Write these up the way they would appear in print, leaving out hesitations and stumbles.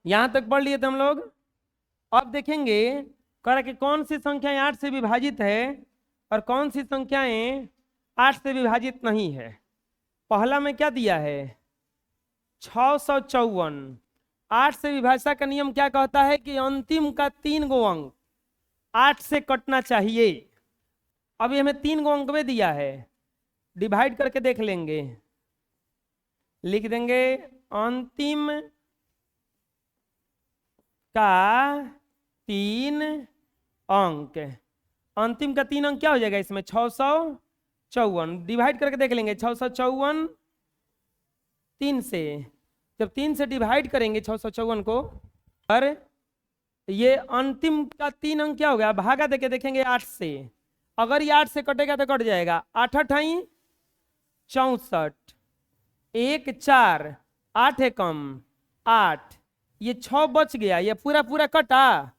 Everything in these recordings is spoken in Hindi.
यहां तक पढ़ लिए थे हम लोग। अब देखेंगे कह कि कौन सी संख्याएं 8 से विभाजित है और कौन सी संख्याएं 8 से विभाजित नहीं है। पहला में क्या दिया है 654। 8 से विभाज्यता का नियम क्या कहता है कि अंतिम का 3 गो अंक 8 से कटना चाहिए। अभी हमें 3 गो अंक में दिया है, डिवाइड करके देख लेंगे। लिख देंगे अंतिम का 3 अंक। अंतिम का 3 अंक क्या हो जाएगा इसमें 654। डिवाइड करके देख लेंगे 654 3 से। जब 3 से डिवाइड करेंगे 654 को, पर ये अंतिम का 3 अंक क्या हो गया, भागा देके देखेंगे 8 से। अगर ये 8 से कटेगा तो कट जाएगा। 8 अठाई 64, 1 4, 8 एकम 8, ये 6 बच गया, ये पूरा पूरा कटा।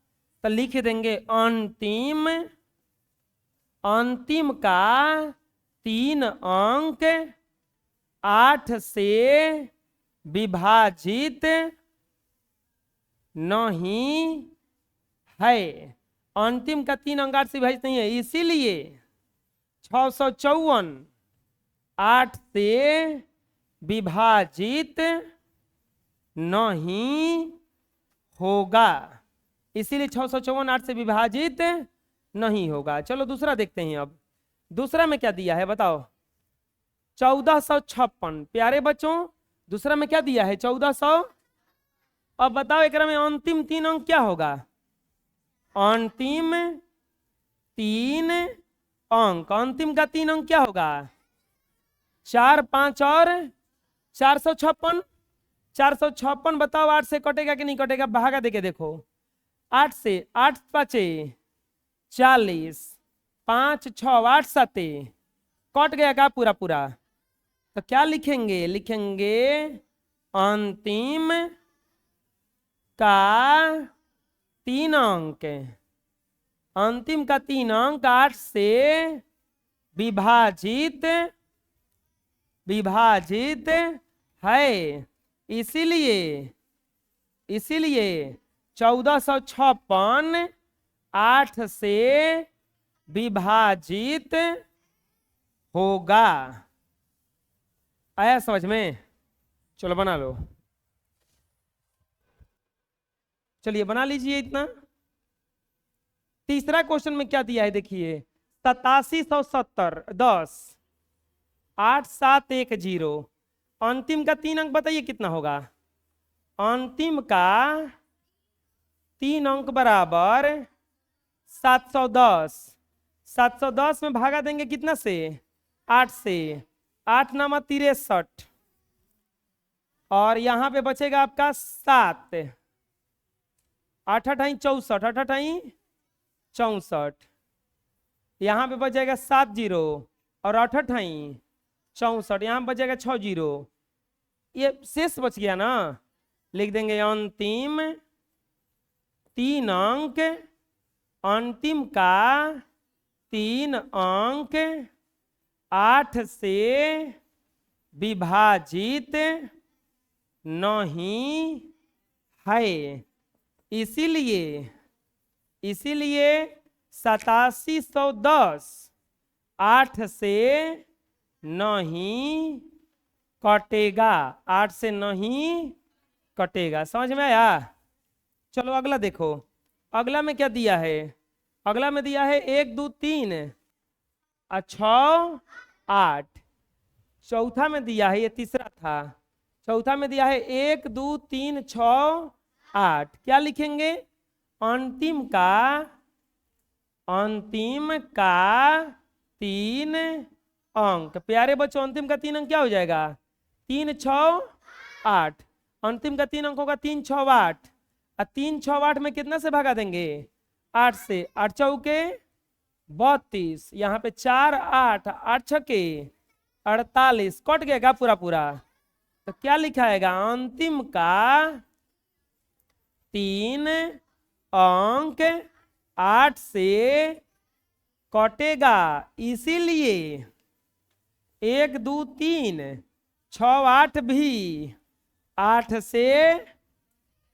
तो लिख देंगे अंतिम का 3 अंक 8 से विभाजित नहीं है। अंतिम का 3 अंक 8 से विभाजित नहीं है, इसीलिए 654 8 से विभाजित नहीं होगा। इसीलिए 654 8 से विभाजित नहीं होगा। चलो दूसरा देखते हैं। अब दूसरा में क्या दिया है बताओ 1456। प्यारे बच्चों दूसरा में क्या दिया है 1400। अब बताओ एक में अंतिम 3 अंक क्या होगा। अंतिम 3 अंक, अंतिम का 3 अंक क्या होगा 4 5 और 456। 456 बताओ 8 से कटेगा कि नहीं कटेगा, भागा देके देखो। 8 से 8 5 40, 5 6 8 7 कट गया का पूरा पूरा। तो क्या लिखेंगे, लिखेंगे अंतिम का 3 अंक, अंतिम का 3 अंक 8 से विभाजित है। इसीलिए 1456 8 से विभाजित होगा। आया समझ में। चलो बना लो, चलिए बना लीजिए इतना। तीसरा क्वेश्चन में क्या दिया है देखिए 8770 10 8 7 1 0। अंतिम का 3 अंक बताइए कितना होगा। अंतिम का 3 अंक बराबर 710। 710 में भागा देंगे कितना से 8 से। 8 नामा 63 और यहां पे बचेगा आपका 7। 8 अठाई 64, 8 अठाई 64, यहां पे बचेगा 7 0 और 8 अठाई 64, यहां बचेगा 6 0। ये शेष बच गया ना, लिख देंगे अंतिम 3 अंक, अंतिम का 3 अंक 8 से विभाजित नहीं है। इसीलिए 8710 8 से नहीं कटेगा, 8 से नहीं कटेगा। समझ में आया। चलो अगला देखो, अगला में क्या दिया है। अगला में दिया है 1 2 3 और 6 8। चौथा में दिया है, ये तीसरा था, चौथा में दिया है 1 2 3 6 8। क्या लिखेंगे अंतिम का 3 अंक। प्यारे बच्चों अंतिम का 3 अंक क्या हो जाएगा 3 6 8। अंतिम का 3 अंक होगा 3 6 8 और 3 6 8 में कितना से भागा देंगे 8 से। 8 चौके 32, यहाँ पे 4 8 8 छके 48 कट गएगा पूरा पूरा। तो क्या लिखाएगा अंतिम का 3 अंक 8 से कटेगा। इसीलिए 1 2 3 6 8 भी 8 से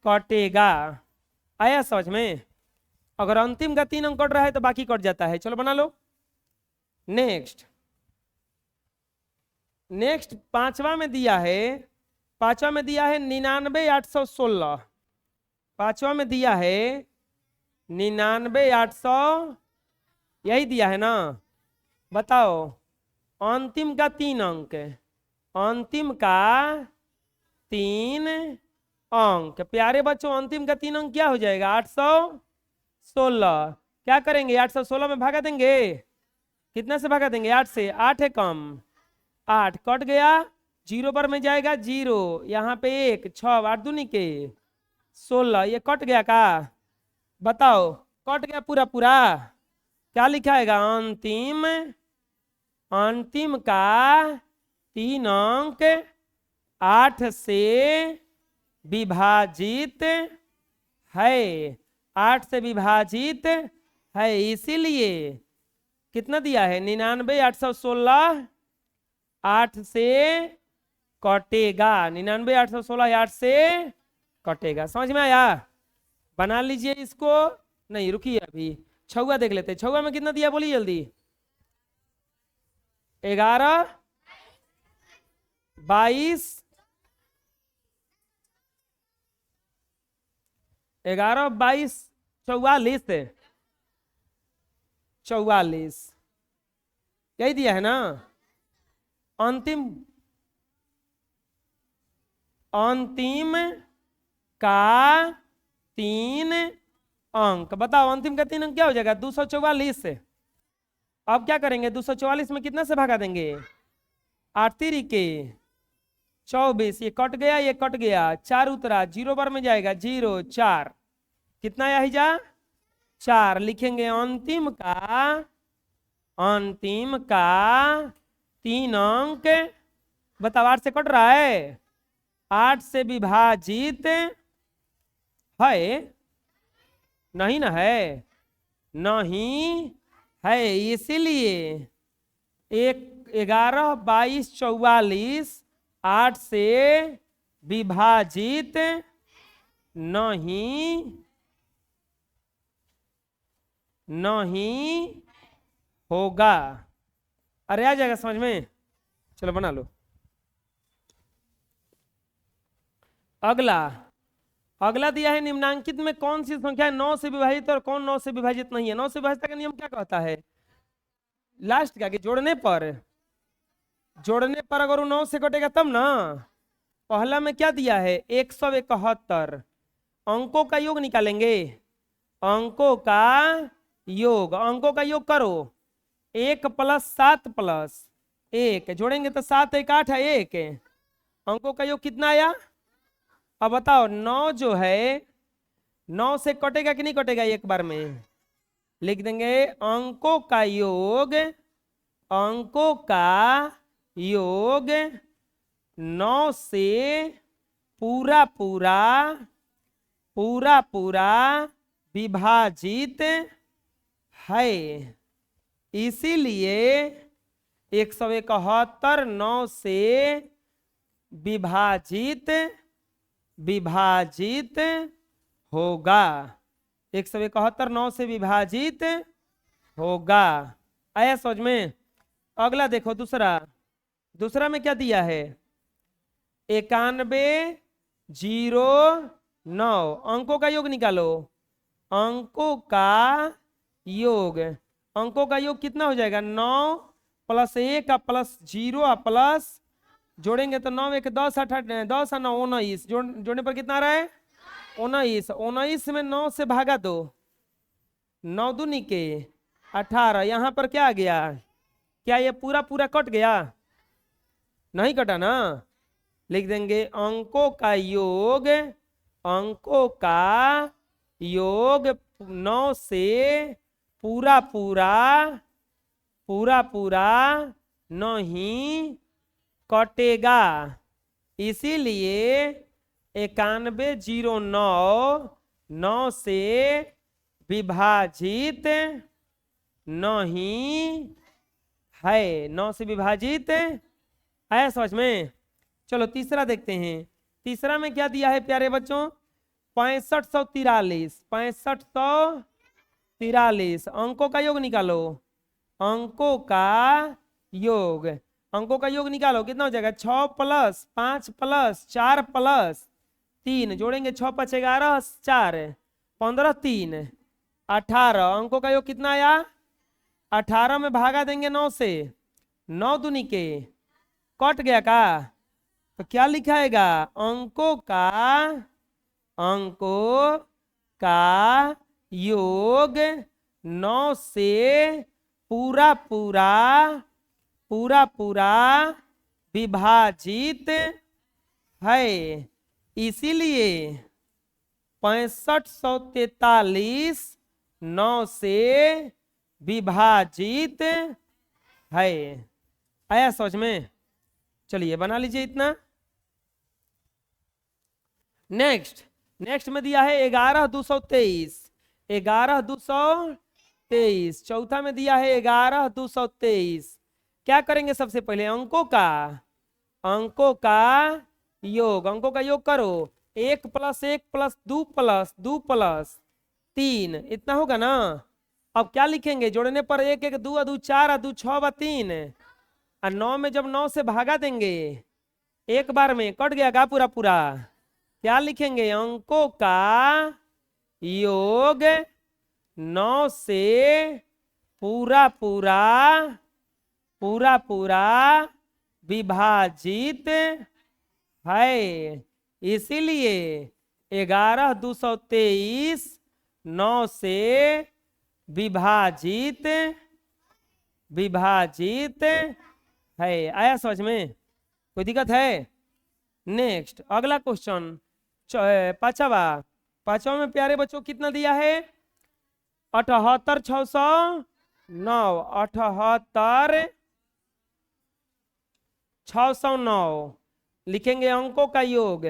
कटेगा। आया समझ में? अगर अंतिम का 3 अंक कट रहा है तो बाकी कट जाता है। चलो बना लो। नेक्स्ट नेक्स्ट पांचवा में दिया है, 99,816। पांचवा में दिया है 99,800, यही दिया है ना। बताओ अंतिम का 3 अंक, अंतिम का 3 अंक। प्यारे बच्चों अंतिम का 3 अंक क्या हो जाएगा? 816। क्या करेंगे? 816 में भागा देंगे। कितना से भागा देंगे? 8 से। 8 है कम, 8 कट गया, 0 पर में जाएगा 0, यहाँ पे 1, 6, 8 दूनी के 16, ये कट गया का? बताओ कट गया पूरा पूरा। क्या लिखाएगा? अंतिम, अंतिम का 3 अंक 8 से विभाजित है, 8 से विभाजित है, इसीलिए कितना दिया है? 99,816 8 से कटेगा। 99,816 8 से कटेगा। समझ में आया? बना लीजिए इसको। नहीं रुकिए, अभी छुआ देख लेते। छुआ में कितना दिया बोलिए जल्दी। 11, 22, 11, 22, 44, 44 यही दिया है ना। अंतिम, अंतिम का 3 अंक। बताओ अंतिम का 3 अंक क्या हो जाएगा? 244 से। अब क्या करेंगे? 244 में कितना से भागा देंगे? 8 3 के 24, ये कट गया, ये कट गया, 4 उतरा, 0 पर में जाएगा 0, 4, कितना आया ही जा? 4 लिखेंगे। अंतिम का, अंतिम का 3 अंक। बताओ 8 से कट रहा है? 8 से विभाजित है? नहीं ना है, नहीं है, इसीलिए 11, 22, 44 8 से विभाजित नहीं, नहीं होगा। अरे आ जाएगा समझ में? चलो बना लो। अगला, अगला दिया है निम्नांकित में कौन सी संख्या 9 से विभाजित और कौन 9 से विभाजित नहीं है। 9 से विभाजित का नियम क्या कहता है? लास्ट का कि जोड़ने पर, जोड़ने पर अगर वो 9 से कटेगा तब ना। पहला में क्या दिया है? 171 अंकों का योग निकालेंगे। अंकों का योग, अंकों का योग करो। 1 + 7 + 1 जोड़ेंगे तो 7 1 8 है 1। अंकों का योग कितना आया? अब बताओ 9 जो है 9 से कटेगा कि नहीं कटेगा? एक बार में लिख देंगे अंकों का योग, अंकों का योग 9 से पूरा पूरा, पूरा पूरा विभाजित है, इसीलिए 171 9 से विभाजित, विभाजित होगा। 171 9 से विभाजित होगा। आया समझ में? अगला देखो दूसरा, दूसरा में क्या दिया है? 91 0 9 अंकों का योग निकालो। अंकों का योग, अंकों का योग कितना हो जाएगा? 9 + 1 + 0 प्लस जोड़ेंगे तो 9 1 10 8 10 9 19, जोड़ने पर कितना आ रहा है? 19। 19 में 9 से भागा दो, 9 दूनी के 18। यहाँ पर क्या आ गया? क्या ये पूरा पूरा कट गया? नहीं कटा ना। लिख देंगे अंकों का योग, अंकों का योग 9 से पूरा पूरा, पूरा पूरा नहीं कटेगा, इसीलिए 91 0 9 9 से विभाजित नहीं है। 9 से विभाजित है समझ में? चलो तीसरा देखते हैं। तीसरा में क्या दिया है प्यारे बच्चों? 6543, 6543 अंकों का योग निकालो, अंकों का योग, अंकों का योग निकालो, कितना हो जाएगा 6 प्लस 5 प्लस 4 प्लस 3, जोड़ेंगे 6 5 11 4 15 3 18, अंकों का योग कितना आया 18 में भागा देंगे 9 से, 9 दूनी के कट गया का, तो क्या लिखाएगा अंकों का योग 9 से पूरा पूरा विभाजित है, इसीलिए 6543 9 से विभाजित है। आया समझ में? चलिए बना लीजिए इतना। नेक्स्ट में दिया है 11223, 11223, चौथा में दिया है 11223। क्या करेंगे सबसे पहले अंकों का योग, अंकों का योग करो, 1 प्लस 1 प्लस 2 प्लस 2 प्लस 3, इतना होगा ना। अब क्या लिखेंगे जोड़ने पर 1 1 2 2 4 2 6 3, और 9 में जब 9 से भागा देंगे एक बार में कट गया का पूरा पूरा, क्या लिखेंगे अंकों का योग 9 से पूरा विभाजित है, इसीलिए 11223 9 से विभाजित है। आया समझ में? कोई दिक्कत है? नेक्स्ट अगला क्वेश्चन पांचवा में प्यारे बच्चों कितना दिया है 78609, 78609 लिखेंगे अंकों का योग,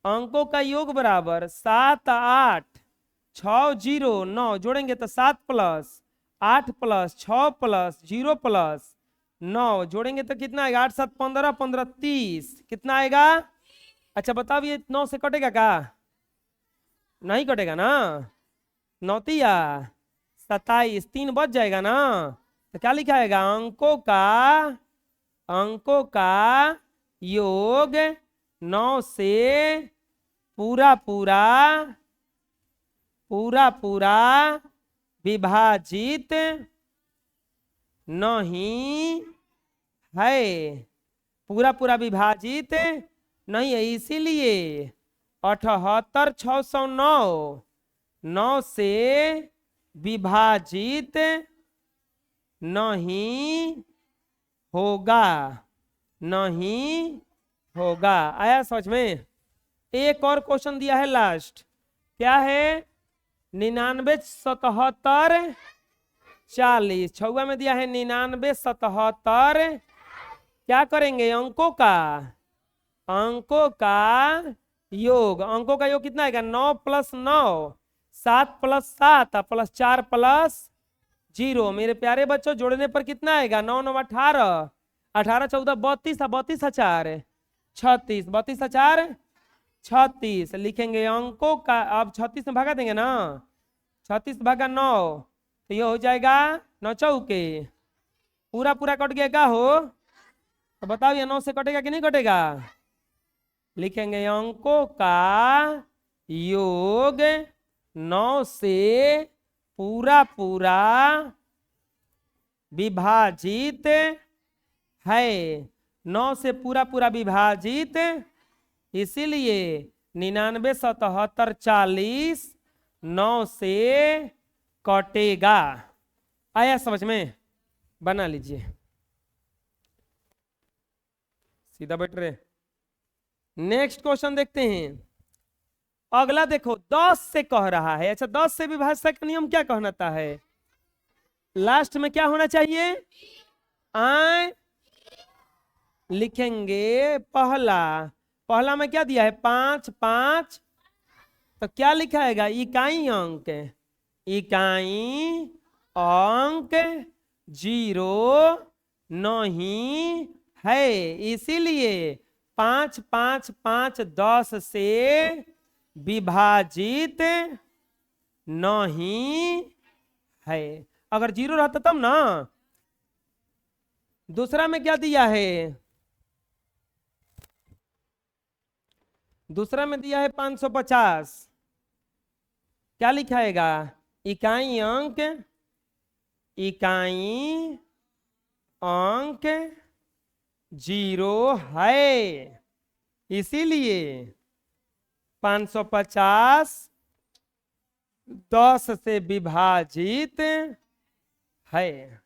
अंकों का योग बराबर 7 8 6 0 9, जोड़ेंगे तो 7 प्लस 8 प्लस 6 प्लस 0 प्लस 9, जोड़ेंगे तो कितना आएगा 8 7 15 15 30, कितना आएगा? अच्छा बताओ ये 9 से कटेगा का? नहीं कटेगा ना, 9 तिया 27, 3 बच जाएगा ना, तो क्या लिखाएगा अंकों का योग 9 से पूरा विभाजित नहीं है, पूरा विभाजित नहीं है, इसीलिए 78609 9 से विभाजित नहीं होगा। आया समझ में? एक और क्वेश्चन दिया है लास्ट, क्या है 99 77 40, छुआ में दिया है 99 77, क्या करेंगे अंकों का योग, अंकों का योग कितना आएगा 9 प्लस 9 7 प्लस 7 प्लस 4 प्लस 0, मेरे प्यारे बच्चों जोड़ने पर कितना आएगा 9 9 18, 18 14 32, 32 4 36, 32 4 36, लिखेंगे अंकों का, अब 36 में भागा देंगे ना, 36 भागा 9 तो ये हो जाएगा 9 चौके पूरा कट गया का हो, तो बताओ ये 9 से कटेगा कि नहीं कटेगा? लिखेंगे अंकों का योग 9 से पूरा विभाजित है, 9 से पूरा विभाजित, इसीलिए 99 77 40 9 से कटेगा। आया समझ में? बना लीजिए, सीधा बैठ रहे। नेक्स्ट क्वेश्चन देखते हैं। अगला देखो 10 से कह रहा है। अच्छा 10 से विभाज्यता का नियम क्या कहता है? लास्ट में क्या होना चाहिए? लिखेंगे पहला में क्या दिया है 5 5, तो क्या लिखाएगा इकाई अंक 0 नहीं है, इसीलिए 5 5 5 10 से विभाजित नहीं है। अगर 0 रहता तब ना। दूसरा में क्या दिया है? दूसरा में दिया है 550। क्या लिखाएगा? इकाई अंक, इकाई अंक 0 है, इसीलिए 550 10 से विभाजित है।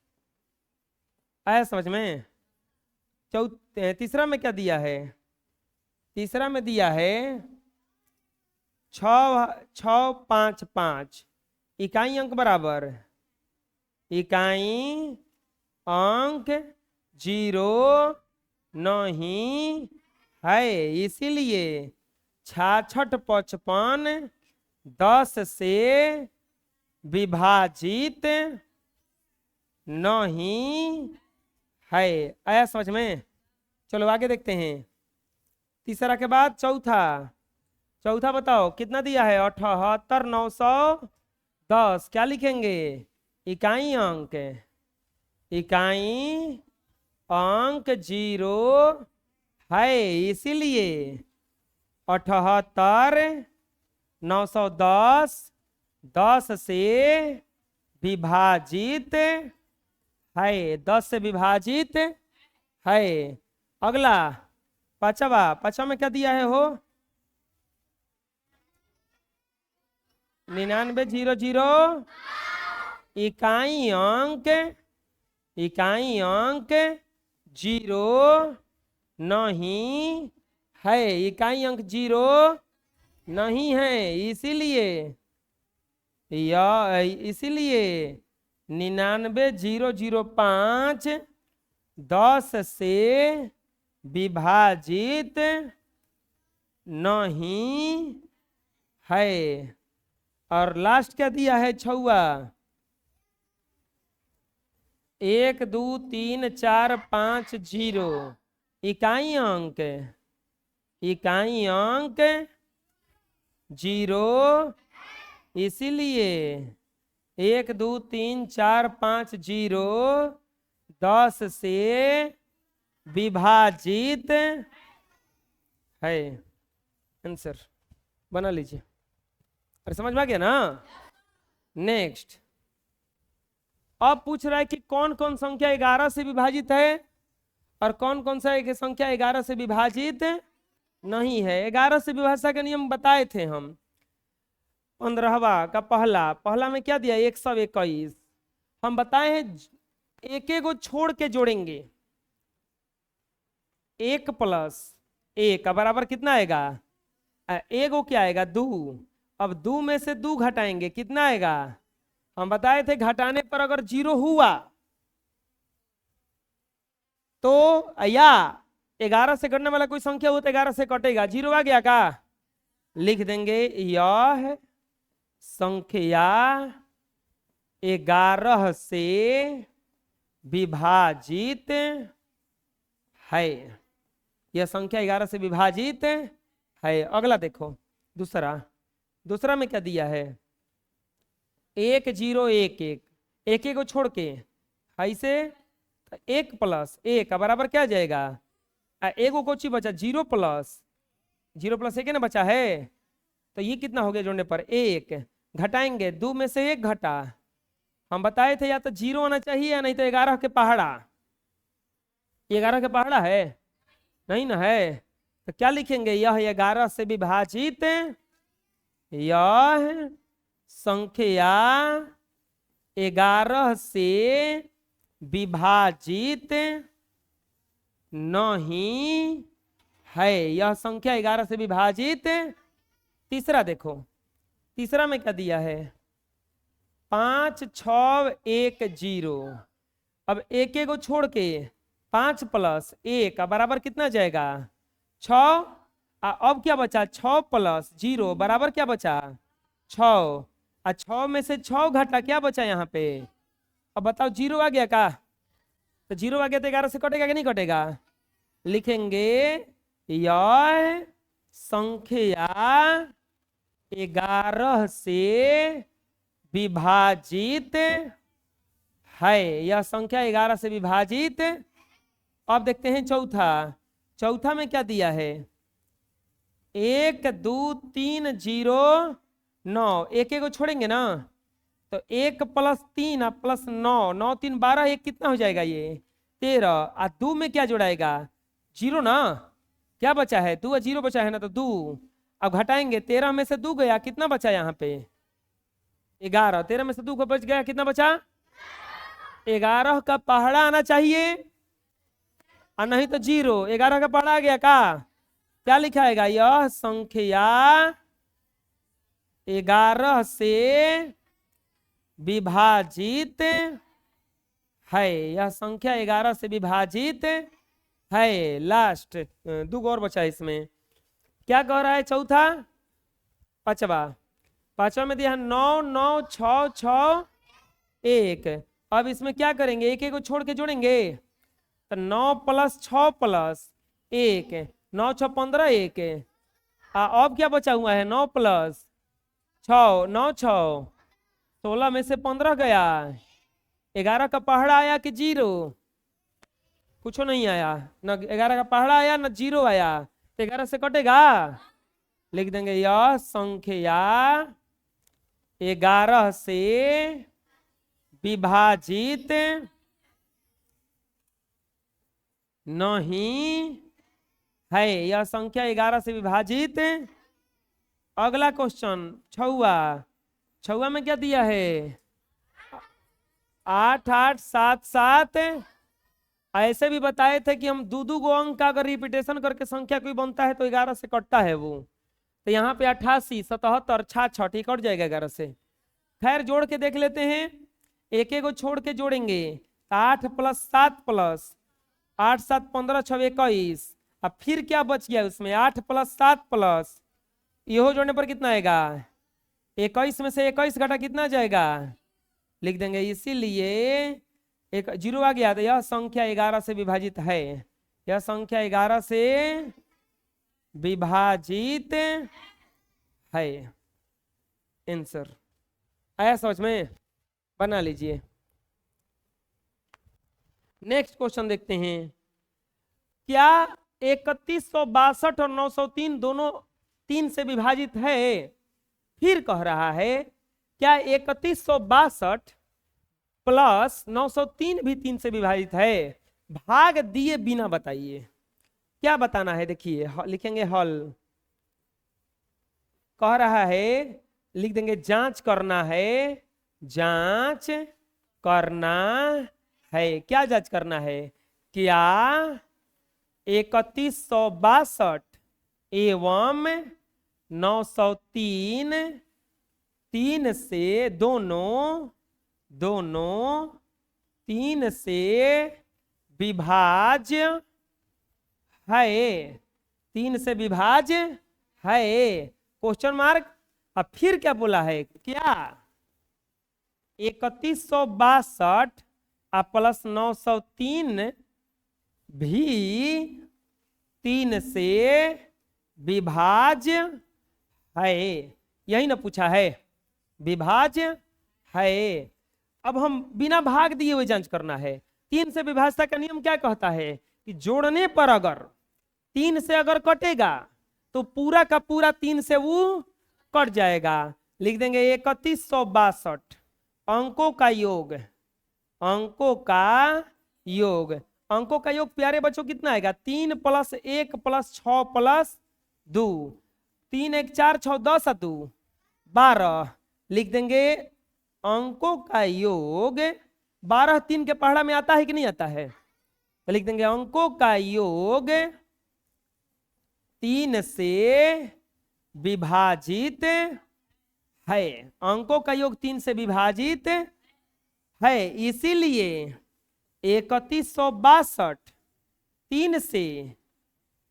आया समझ में? तीसरा में क्या दिया है? तीसरा में दिया है 6 6 5 5। इकाई अंक बराबर इकाई अंक 0 नहीं है, इसीलिए 66 55 10 से विभाजित नहीं है। आया समझ में? चलो आगे देखते हैं। तीसरा के बाद चौथा। चौथा बताओ कितना दिया है? 78 910। क्या लिखेंगे? इकाई अंक, इकाई अंक 0 है, इसीलिए 78 910 10 से विभाजित है, 10 से विभाजित है। अगला पांचवा। पांचवा में क्या दिया है हो? 9900। इकाई अंक, इकाई अंक 0 नहीं है, इकाई अंक 0 नहीं है, इसीलिए इसीलिए 99005 10 से विभाजित नहीं है। और लास्ट क्या दिया है? छुआ। 1 2 3 4 5 0। इकाई अंक, इकाई अंक 0, इसीलिए 1 2 3 4 5 0 10 से विभाजित है। आंसर बना लीजिए। अरे समझ में आ गया ना? नेक्स्ट। अब पूछ रहा है कि कौन कौन संख्या 11 से विभाजित है और कौन कौन सा एक संख्या 11 से विभाजित नहीं है। 11 से विभाषा का नियम बताए थे हम। 15वां का पहला में क्या दिया? 121। हम बताए हैं एक एक को छोड़ के जोड़ेंगे। 1 + 1 का बराबर कितना आएगा? 1 को क्या आएगा? 2। अब 2 में से 2 घटाएंगे, कितना आएगा? हम बताए थे घटाने पर अगर 0 हुआ तो, या 11 से कटने वाला कोई संख्या हो तो 11 से कटेगा। 0 आ गया का? लिख देंगे यह संख्या 11 से विभाजित है। यह संख्या 11 से विभाजित है। अगला देखो दूसरा में क्या दिया है? 1 0 1 1। 1 1 को छोड़ के ऐसे 1 + 1 का बराबर क्या आ जाएगा? 1 को कोची बचा? 0 + 1 ना बचा है, तो ये कितना हो गया जोड़ने पर? 1। घटाएंगे, 2 में से 1 घटा। हम बताए थे या तो 0 आना चाहिए या नहीं तो 11 के पहाड़ा। 11 के पहाड़ा है नहीं ना है, तो क्या लिखेंगे? यह 11 से विभाजित, यह संख्या 11 से विभाजित नहीं है। यह संख्या 11 से विभाजित। तीसरा देखो, तीसरा में क्या दिया है? 5 6 1 0। अब 1 1 को छोड़ के 5 + 1 का बराबर कितना जाएगा? 6। अब क्या बचा? 6 + 0 बराबर क्या बचा? 6। 6 में से 6 घटा, क्या बचा यहाँ पे? अब बताओ 0 आ गया का? तो 0 आ गया तो 11 से कटेगा कि नहीं कटेगा? लिखेंगे यह संख्या 11 से विभाजित है। यह संख्या 11 से विभाजित। अब देखते हैं चौथा। चौथा में क्या दिया है? 1 2 3 0 9। एक को छोड़ेंगे ना तो 1 + 3 + 9, 9 3 12, एक कितना हो जाएगा? ये 13। और 2 में क्या जोड़ाएगा? 0 ना। क्या बचा है? 2 और 0 बचा है ना, तो 2। अब घटाएंगे, 13 में से 2 गया, कितना बचा यहाँ पे? 11। 13 में से 2 को बच गया, कितना बचा? 11 का पहाड़ा आना चाहिए और नहीं तो 0। 11 का पहाड़ा आ गया का? क्या लिखाएगा? यह संख्या 11 से विभाजित है। यह संख्या 11 से विभाजित है। लास्ट 2 और बचा इसमें। क्या कह रहा है चौथा? पांचवा में दिया 9 9 6 6 1। अब इसमें क्या करेंगे? एक को छोड़ के जोड़ेंगे तो 9 + 6 + 1, 9 6 15 1। अब क्या बचा हुआ है? 9 + 6, 9 6 16 में से 15 गया। 11 का पहाड़ा आया कि 0? कुछ नहीं आया, न 11 का पहाड़ा आया न 0 आया, तो 11 से कटेगा। लिख देंगे यह संख्या 11 से विभाजित नहीं है। यह संख्या 11 से विभाजित। अगला क्वेश्चन छुआ में क्या दिया है? 8 8 7 7। ऐसे भी बताए थे कि हम दो गो अंक का अगर रिपीटेशन करके संख्या कोई बनता है तो 11 से कटता है वो। तो यहाँ पे 88 77 66 कट जाएगा 11 से। खैर जोड़ के देख लेते हैं। एक को छोड़ के जोड़ेंगे 8 + 7 + 8 7 15 6 21। अब फिर क्या बच गया उसमें? 8 + 7 + यहो जोड़ने पर कितना आएगा? 21 में से 21 घटा कितना जाएगा? लिख देंगे इसीलिए एक 0 आ गया। तो यह संख्या 11 से विभाजित है। यह संख्या 11 से विभाजित है। आंसर आया समझ में? बना लीजिए। नेक्स्ट क्वेश्चन देखते हैं। क्या 3162 और 903 दोनों 3 से विभाजित है? फिर कह रहा है क्या 3162 + 903 भी 3 से विभाजित है? भाग दिए बिना बताइए। क्या बताना है? देखिए लिखेंगे हल। कह रहा है, लिख देंगे जांच करना है। जांच करना है। क्या जांच करना है? क्या 3162 एवं 903 3 से दोनों 3 से विभाज्य है? 3 से विभाज्य है? Question mark. अब फिर क्या बोला है? क्या 3162 + 903 भी 3 से विभाज्य है? यही ना पूछा है, विभाज्य है। अब हम बिना भाग दिए हुए जांच करना है। 3 से विभाज्यता का नियम क्या कहता है कि जोड़ने पर अगर 3 से अगर कटेगा तो पूरा का पूरा 3 से वो कट जाएगा। लिख देंगे 3162 अंकों का योग। अंकों का योग। अंकों का योग प्यारे बच्चों कितना आएगा? 3 + 1 + 6 + 2। 3 1 4 6 10 और 2 12। लिख देंगे अंकों का योग 12 3 के पहाड़ा में आता है कि नहीं आता है? तो लिख देंगे अंकों का योग 3 से विभाजित है। अंकों का योग 3 से विभाजित है। इसीलिए 3162 3 से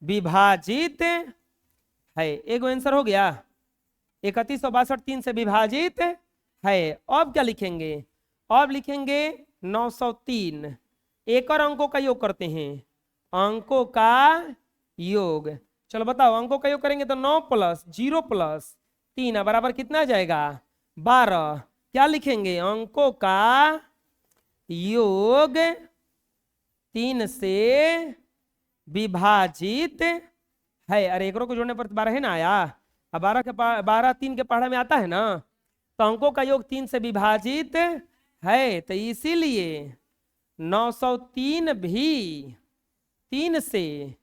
विभाजित है। एक आंसर हो गया। 3162 3 से विभाजित है। अब क्या लिखेंगे? अब लिखेंगे 903। एक और अंकों का योग करते हैं। अंकों का योग। चलो बताओ, अंकों का योग करेंगे तो 9 प्लस 0 प्लस 3 बराबर कितना आ जाएगा 12। क्या लिखेंगे, अंकों का योग 3 से विभाजित है। अरे एक को जोड़ने पर 12 है ना आया, अब 12 3 के पहाड़ा में आता है ना, तो अंकों का योग 3 से विभाजित है, तो इसीलिए 903 भी 3 से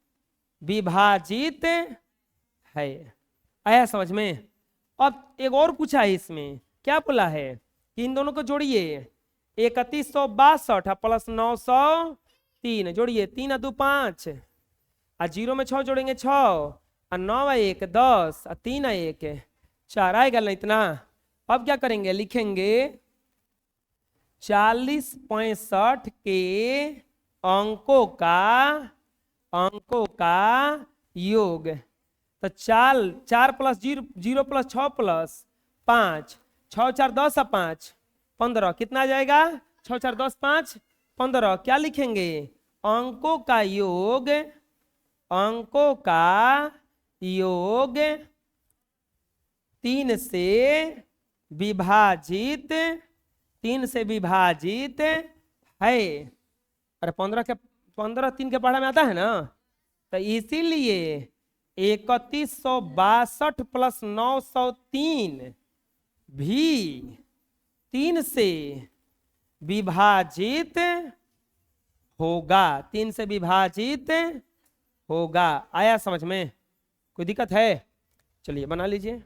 विभाजित है। आया समझ में। अब एक और पूछा है इसमें, क्या बोला है कि इन दोनों को जोड़िए, 3162 प्लस 903 जोड़िए, 3 2 5 और 0 में 6 जोड़ेंगे 6 और 9 1 10 और 3 1 4 आएगा ना इतना। अब क्या करेंगे, लिखेंगे 40 65 के अंकों का योग। तो 4 प्लस 0 प्लस 6 प्लस 5 6 4 10 और 5 15 कितना आ जाएगा 6 4 10 5 15। क्या लिखेंगे, अंकों का योग 3 से विभाजित है। अरे 15 3 के पढ़ा में आता है ना, तो इसीलिए 3162 प्लस 903 भी 3 से विभाजित होगा, 3 से विभाजित होगा। आया समझ में, कोई दिक्कत है? चलिए बना लीजिए।